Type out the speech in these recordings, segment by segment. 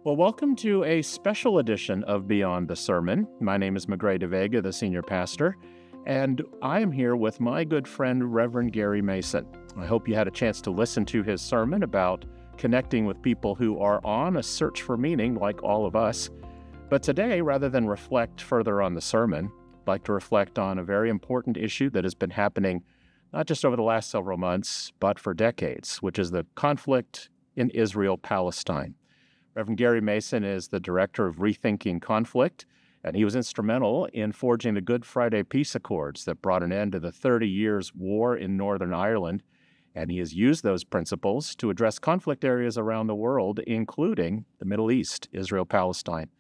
Well, welcome to a special edition of Beyond the Sermon. My name is Magrey de Vega, the senior pastor, and I am here with my good friend, Reverend Gary Mason. I hope you had a chance to listen to his sermon about connecting with people who are on a search for meaning, like all of us. But today, rather than reflect further on the sermon, I'd like to reflect on a very important issue that has been happening not just over the last several months, but for decades, which is the conflict in Israel-Palestine. Reverend Gary Mason is the director of Rethinking Conflict, and he was instrumental in forging the Good Friday Peace Accords that brought an end to the 30 years war in Northern Ireland, and he has used those principles to address conflict areas around the world, including the Middle East, Israel-Palestine.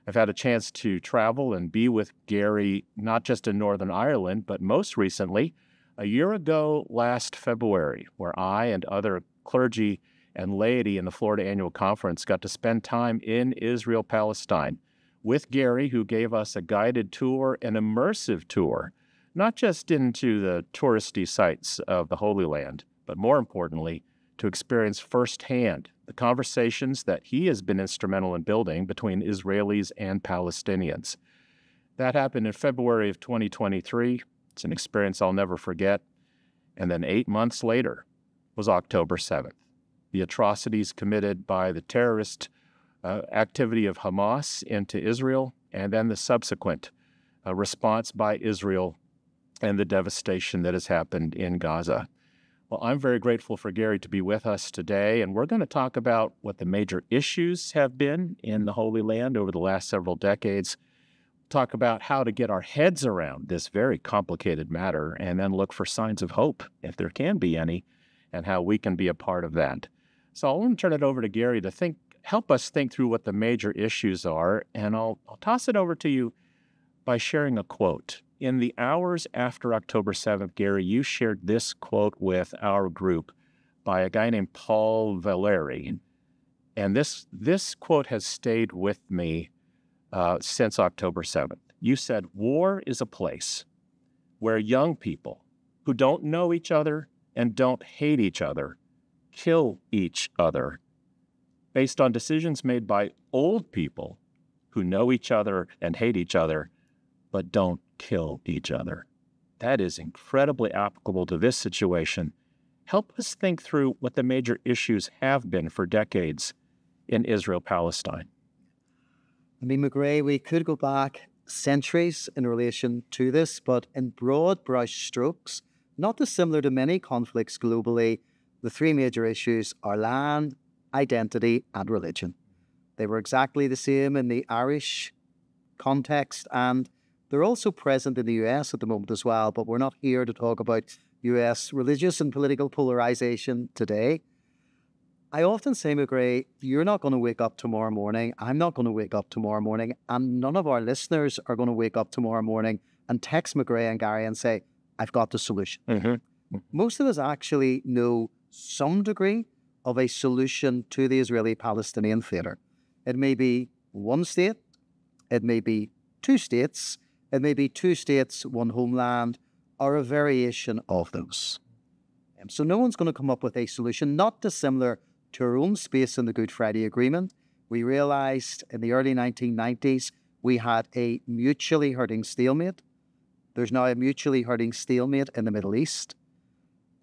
I've had a chance to travel and be with Gary not just in Northern Ireland, but most recently, a year ago last February, where I and other clergy and laity in the Florida Annual Conference got to spend time in Israel-Palestine with Gary, who gave us a guided tour, an immersive tour, not just into the touristy sites of the Holy Land, but more importantly, to experience firsthand the conversations that he has been instrumental in building between Israelis and Palestinians. That happened in February of 2023. It's an experience I'll never forget. And then 8 months later was October 7th. The atrocities committed by the terrorist activity of Hamas into Israel, and then the subsequent response by Israel and the devastation that has happened in Gaza. Well, I'm very grateful for Gary to be with us today, and we're going to talk about what the major issues have been in the Holy Land over the last several decades, talk about how to get our heads around this very complicated matter, and then look for signs of hope, if there can be any, and how we can be a part of that. So I want to turn it over to Gary to help us think through what the major issues are, and I'll toss it over to you by sharing a quote. In the hours after October 7th, Gary, you shared this quote with our group by a guy named Paul Valéry, and this quote has stayed with me since October 7th. You said, "War is a place where young people who don't know each other and don't hate each other kill each other based on decisions made by old people who know each other and hate each other, but don't kill each other." That is incredibly applicable to this situation. Help us think through what the major issues have been for decades in Israel-Palestine. I mean, Magrey, we could go back centuries in relation to this, but in broad brush strokes, not dissimilar to many conflicts globally, the three major issues are land, identity, and religion. They were exactly the same in the Irish context, and they're also present in the US at the moment as well, but we're not here to talk about US religious and political polarization today. I often say, Magrey, you're not going to wake up tomorrow morning, I'm not going to wake up tomorrow morning, and none of our listeners are going to wake up tomorrow morning and text Magrey and Gary and say, "I've got the solution." Most of us actually know some degree of a solution to the Israeli-Palestinian theatre. It may be one state, it may be two states, it may be two states, one homeland, or a variation of those. So no one's going to come up with a solution not dissimilar to our own space in the Good Friday Agreement. We realised in the early 1990s we had a mutually hurting stalemate. There's now a mutually hurting stalemate in the Middle East.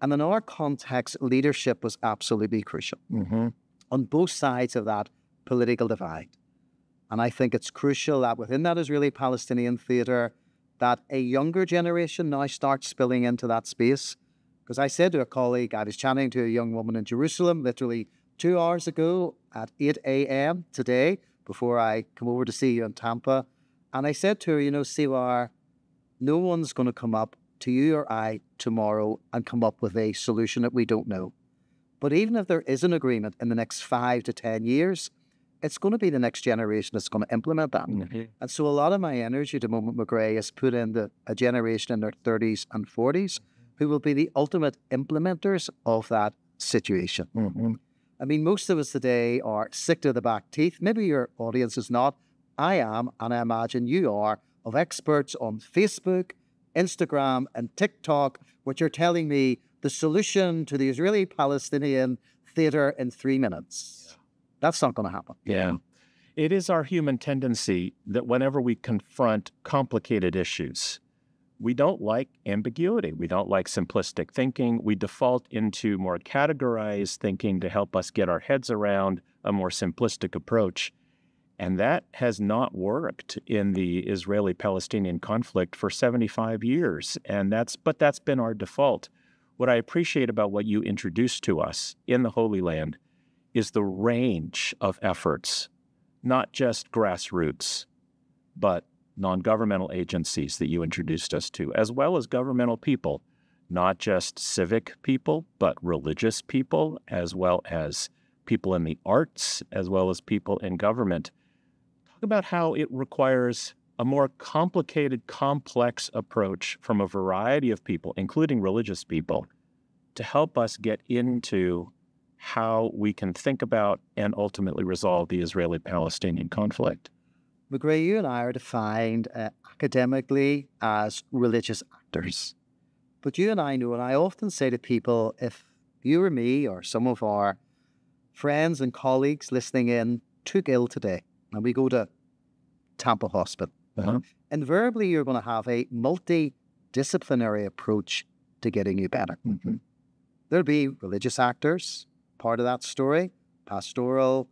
And in our context, leadership was absolutely crucial on both sides of that political divide. And I think it's crucial that within that Israeli-Palestinian theatre, that a younger generation now starts spilling into that space. Because I said to a colleague, I was chatting to a young woman in Jerusalem literally 2 hours ago at 8 a.m. today, before I come over to see you in Tampa. And I said to her, Siwar, no one's going to come up to you or I tomorrow and come up with a solution that we don't know. But even if there is an agreement in the next 5 to 10 years, it's going to be the next generation that's going to implement that. And so a lot of my energy at the moment, Magrey, is put into a generation in their 30s and 40s who will be the ultimate implementers of that situation. I mean, most of us today are sick to the back teeth. Maybe your audience is not. I am, and I imagine you are, of experts on Facebook, Instagram, and TikTok, which are telling me the solution to the Israeli-Palestinian theatre in 3 minutes. That's not going to happen. Yeah. It is our human tendency that whenever we confront complicated issues, we don't like ambiguity. We don't like simplistic thinking. We default into more categorized thinking to help us get our heads around a more simplistic approach. And that has not worked in the Israeli-Palestinian conflict for 75 years. But that's been our default. What I appreciate about what you introduced to us in the Holy Land is the range of efforts, not just grassroots, but non-governmental agencies that you introduced us to, as well as governmental people, not just civic people, but religious people, as well as people in the arts, as well as people in government. Talk about how it requires a more complicated, complex approach from a variety of people, including religious people, to help us get into how we can think about and ultimately resolve the Israeli-Palestinian conflict. Magrey, you and I are defined academically as religious actors. But you and I know, and I often say to people, if you or me or some of our friends and colleagues listening in took ill today and we go to Tampa Hospital, invariably you're going to have a multidisciplinary approach to getting you better. Mm-hmm. There'll be religious actors, part of that story, pastoral,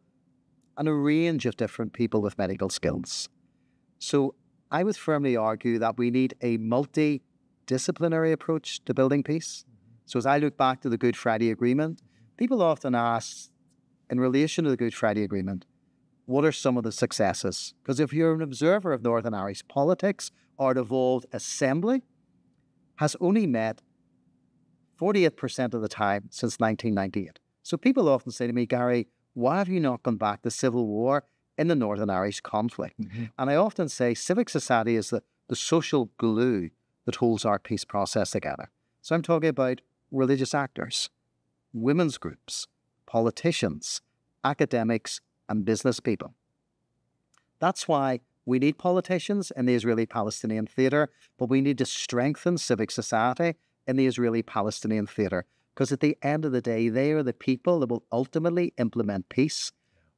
and a range of different people with medical skills. So I would firmly argue that we need a multidisciplinary approach to building peace. So as I look back to the Good Friday Agreement, people often ask, in relation to the Good Friday Agreement, what are some of the successes? Because if you're an observer of Northern Irish politics, our devolved assembly has only met 48% of the time since 1998. So people often say to me, Gary, why have you not gone back to civil war in the Northern Irish conflict? Mm-hmm. And I often say civic society is the social glue that holds our peace process together. So I'm talking about religious actors, women's groups, politicians, academics, and business people. That's why we need politicians in the Israeli-Palestinian theatre, but we need to strengthen civic society in the Israeli-Palestinian theatre. Because at the end of the day, they are the people that will ultimately implement peace.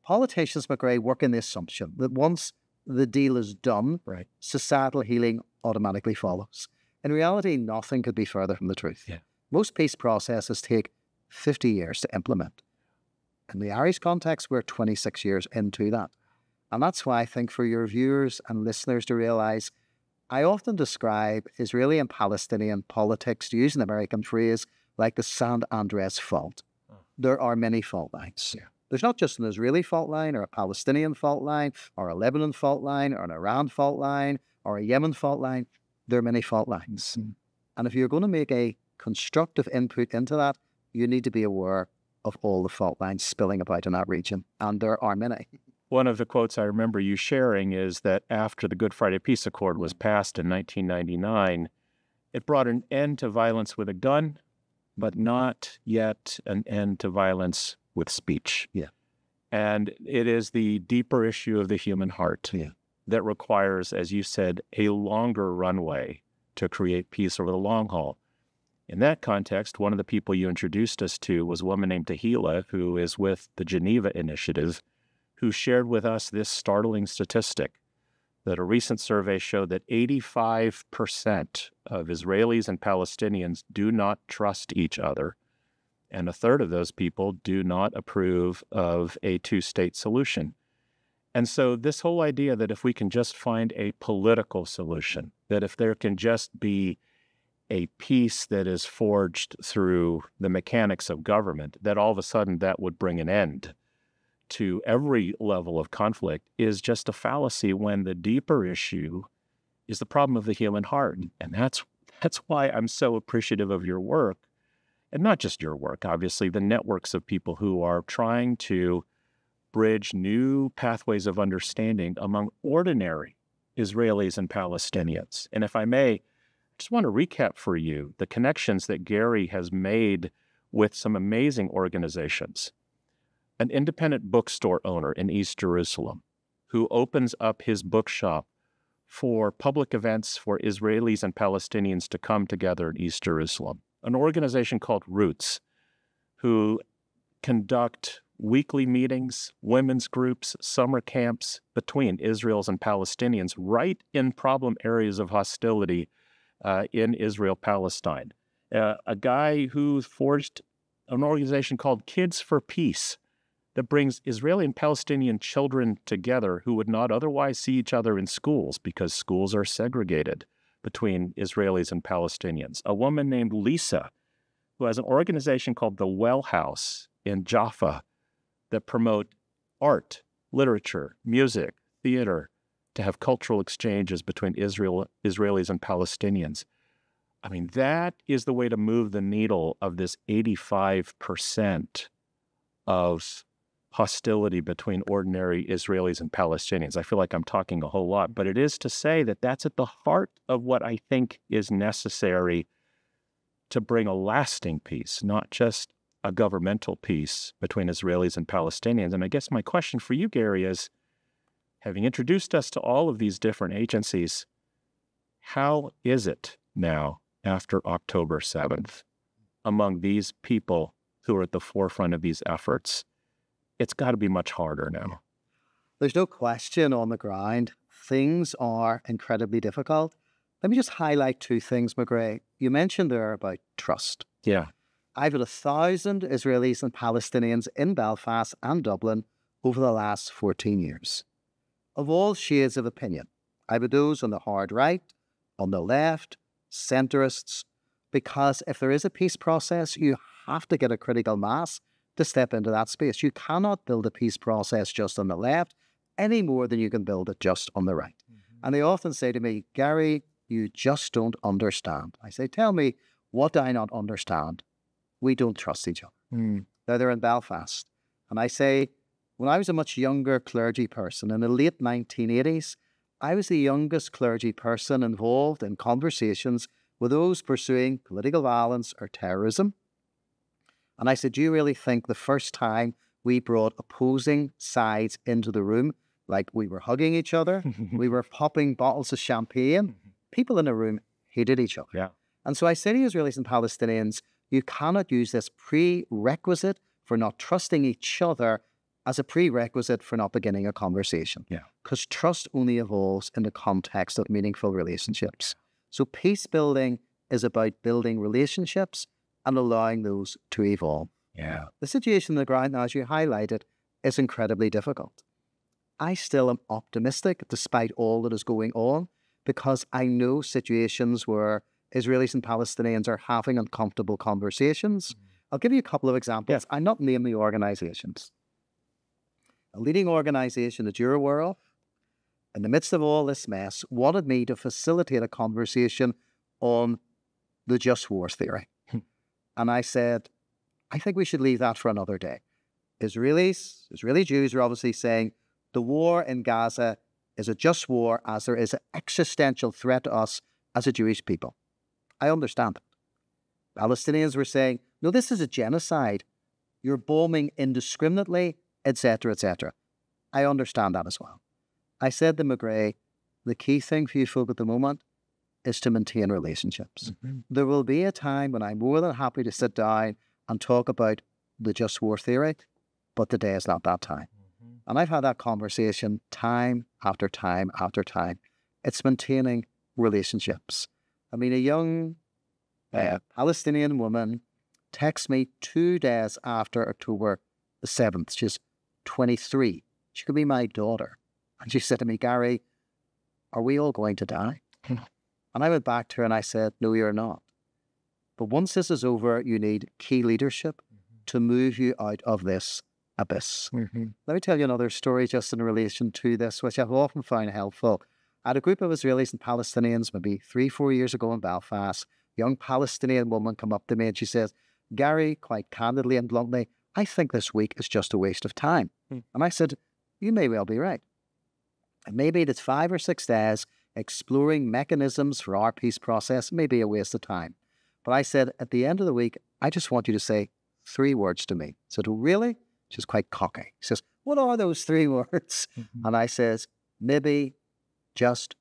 Politicians, Magrey, work in the assumption that once the deal is done, right, societal healing automatically follows. In reality, nothing could be further from the truth. Yeah. Most peace processes take 50 years to implement. In the Irish context, we're 26 years into that. And that's why I think for your viewers and listeners to realise, I often describe Israeli and Palestinian politics, to use an American phrase, like the San Andreas Fault. There are many fault lines. Yeah. There's not just an Israeli fault line or a Palestinian fault line or a Lebanon fault line or an Iran fault line or a Yemen fault line. There are many fault lines. Mm-hmm. And if you're going to make a constructive input into that, you need to be aware of all the fault lines spilling about in that region. And there are many. One of the quotes I remember you sharing is that after the Good Friday Peace Accord was passed in 1999, it brought an end to violence with a gun, but not yet an end to violence with speech. Yeah. And it is the deeper issue of the human heart that requires, as you said, a longer runway to create peace over the long haul. In that context, one of the people you introduced us to was a woman named Tahila, who is with the Geneva Initiative, who shared with us this startling statistic that a recent survey showed that 85% of Israelis and Palestinians do not trust each other, and a third of those people do not approve of a two-state solution. And so this whole idea that if we can just find a political solution, that if there can just be a peace that is forged through the mechanics of government, that all of a sudden that would bring an end to every level of conflict is just a fallacy when the deeper issue is the problem of the human heart. And that's why I'm so appreciative of your work, and not just your work, obviously, the networks of people who are trying to bridge new pathways of understanding among ordinary Israelis and Palestinians. And if I may, I just want to recap for you the connections that Gary has made with some amazing organizations. An independent bookstore owner in East Jerusalem who opens up his bookshop for public events for Israelis and Palestinians to come together in East Jerusalem. An organization called Roots, who conduct weekly meetings, women's groups, summer camps between Israelis and Palestinians right in problem areas of hostility in Israel-Palestine. A guy who forged an organization called Kids for Peace that brings Israeli and Palestinian children together who would not otherwise see each other in schools because schools are segregated between Israelis and Palestinians. A woman named Lisa, who has an organization called the Well House in Jaffa that promote art, literature, music, theater, to have cultural exchanges between Israelis and Palestinians. I mean, that is the way to move the needle of this 85% of hostility between ordinary Israelis and Palestinians. I feel like I'm talking a whole lot, but it is to say that that's at the heart of what I think is necessary to bring a lasting peace, not just a governmental peace between Israelis and Palestinians. And I guess my question for you, Gary, is, having introduced us to all of these different agencies, how is it now after October 7th among these people who are at the forefront of these efforts? It's got to be much harder now. There's no question on the ground. Things are incredibly difficult. Let me just highlight two things, Magrey. You mentioned there about trust. Yeah. I've had 1,000 Israelis and Palestinians in Belfast and Dublin over the last 14 years, of all shades of opinion. I've had those on the hard right, on the left, centrists, because if there is a peace process, you have to get a critical mass to step into that space. You cannot build a peace process just on the left any more than you can build it just on the right. And they often say to me, Gary, you just don't understand. I say, tell me, what do I not understand? We don't trust each other. Now they're in Belfast. And I say, when I was a much younger clergy person in the late 1980s, I was the youngest clergy person involved in conversations with those pursuing political violence or terrorism. And I said, do you really think the first time we brought opposing sides into the room, like we were hugging each other, we were popping bottles of champagne, people in the room hated each other. Yeah. And so I say to Israelis and Palestinians, you cannot use this prerequisite for not trusting each other as a prerequisite for not beginning a conversation. Yeah. Because trust only evolves in the context of meaningful relationships. So peace building is about building relationships and allowing those to evolve. Yeah. The situation on the ground now, as you highlighted, is incredibly difficult. I still am optimistic despite all that is going on, because I know situations where Israelis and Palestinians are having uncomfortable conversations. I'll give you a couple of examples. I'm not naming the organizations. A leading organization that you're aware of, in the midst of all this mess, wanted me to facilitate a conversation on the just war theory. And I said, I think we should leave that for another day. Israeli Jews are obviously saying the war in Gaza is a just war as there is an existential threat to us as a Jewish people. I understand it. Palestinians were saying, no, this is a genocide. You're bombing indiscriminately, etc., etc. I understand that as well. I said to Magrey, the key thing for you folk at the moment is to maintain relationships. There will be a time when I'm more than happy to sit down and talk about the just war theory, but today is not that time. And I've had that conversation time after time after time. It's maintaining relationships. I mean, a young Palestinian woman texts me 2 days after October the 7th. She's 23. She could be my daughter. And she said to me, Gary, are we all going to die? And I went back to her and I said, no, you're not. But once this is over, you need key leadership to move you out of this abyss. Let me tell you another story just in relation to this, which I've often found helpful. I had a group of Israelis and Palestinians maybe 3-4 years ago in Belfast. A young Palestinian woman come up to me and she says, Gary, quite candidly and bluntly, I think this week is just a waste of time. And I said, you may well be right. And maybe it's 5 or 6 days exploring mechanisms for our peace process may be a waste of time. But I said, at the end of the week, I just want you to say 3 words to me. I said, oh, really? She's quite cocky. She says, what are those 3 words? And I says, maybe, just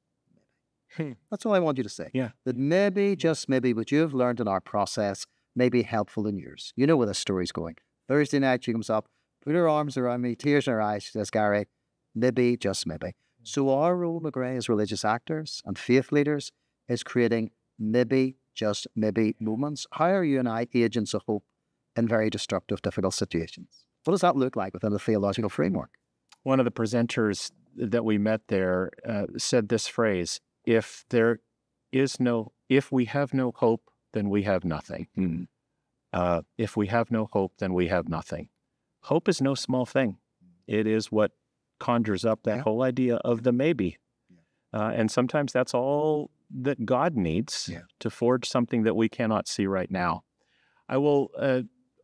maybe. That's all I want you to say. That maybe, just maybe, what you have learned in our process may be helpful in yours. You know where the story's going. Thursday night, she comes up, put her arms around me, tears in her eyes. She says, Gary, maybe, just maybe. So our role, Magrey, as religious actors and faith leaders is creating maybe, just maybe moments. How are you and I agents of hope in very destructive, difficult situations? What does that look like within a theological framework? One of the presenters that we met there said this phrase, if we have no hope, then we have nothing. If we have no hope, then we have nothing. Hope is no small thing. It is what conjures up that whole idea of the maybe. And sometimes that's all that God needs to forge something that we cannot see right now. I will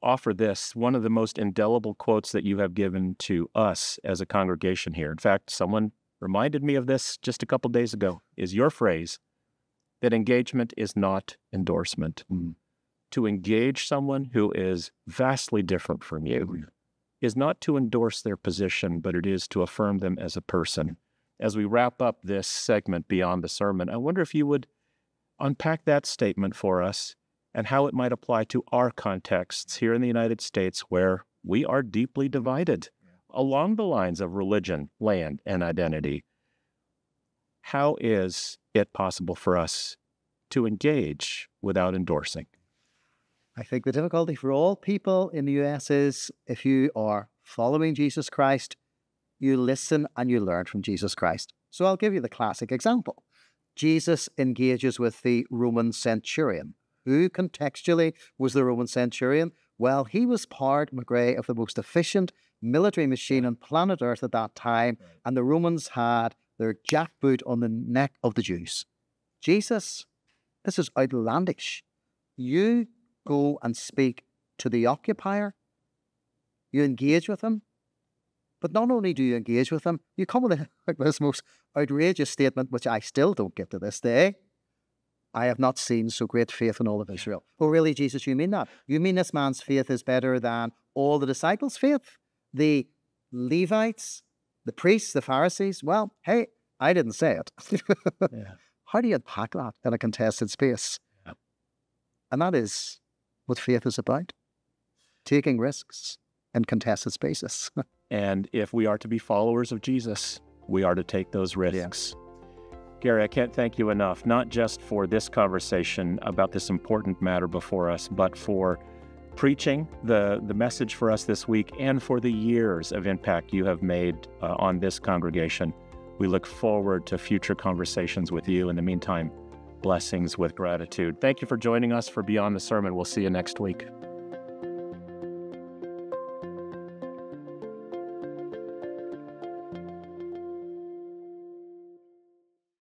offer this, one of the most indelible quotes that you have given to us as a congregation here. In fact, someone reminded me of this just a couple days ago, is your phrase that engagement is not endorsement. To engage someone who is vastly different from you is not to endorse their position, but it is to affirm them as a person. As we wrap up this segment beyond the sermon, I wonder if you would unpack that statement for us and how it might apply to our contexts here in the United States, where we are deeply divided along the lines of religion, land, and identity. How is it possible for us to engage without endorsing? I think the difficulty for all people in the US is if you are following Jesus Christ, you listen and you learn from Jesus Christ. So I'll give you the classic example. Jesus engages with the Roman centurion. Who contextually was the Roman centurion? Well, he was part, Magrey, of the most efficient military machine on planet Earth at that time, and the Romans had their jackboot on the neck of the Jews. Jesus, this is outlandish. You go and speak to the occupier. You engage with him. But not only do you engage with him, you come with this most outrageous statement, which I still don't get to this day. I have not seen so great faith in all of Israel. Oh, really, Jesus, you mean that? You mean this man's faith is better than all the disciples' faith? The Levites, the priests, the Pharisees? Well, hey, I didn't say it. How do you unpack that in a contested space? And that is what faith is about. Taking risks in contested spaces. And if we are to be followers of Jesus, we are to take those risks. Gary, I can't thank you enough, not just for this conversation about this important matter before us, but for preaching the message for us this week and for the years of impact you have made on this congregation. We look forward to future conversations with you. In the meantime, blessings with gratitude. Thank you for joining us for Beyond the Sermon. We'll see you next week.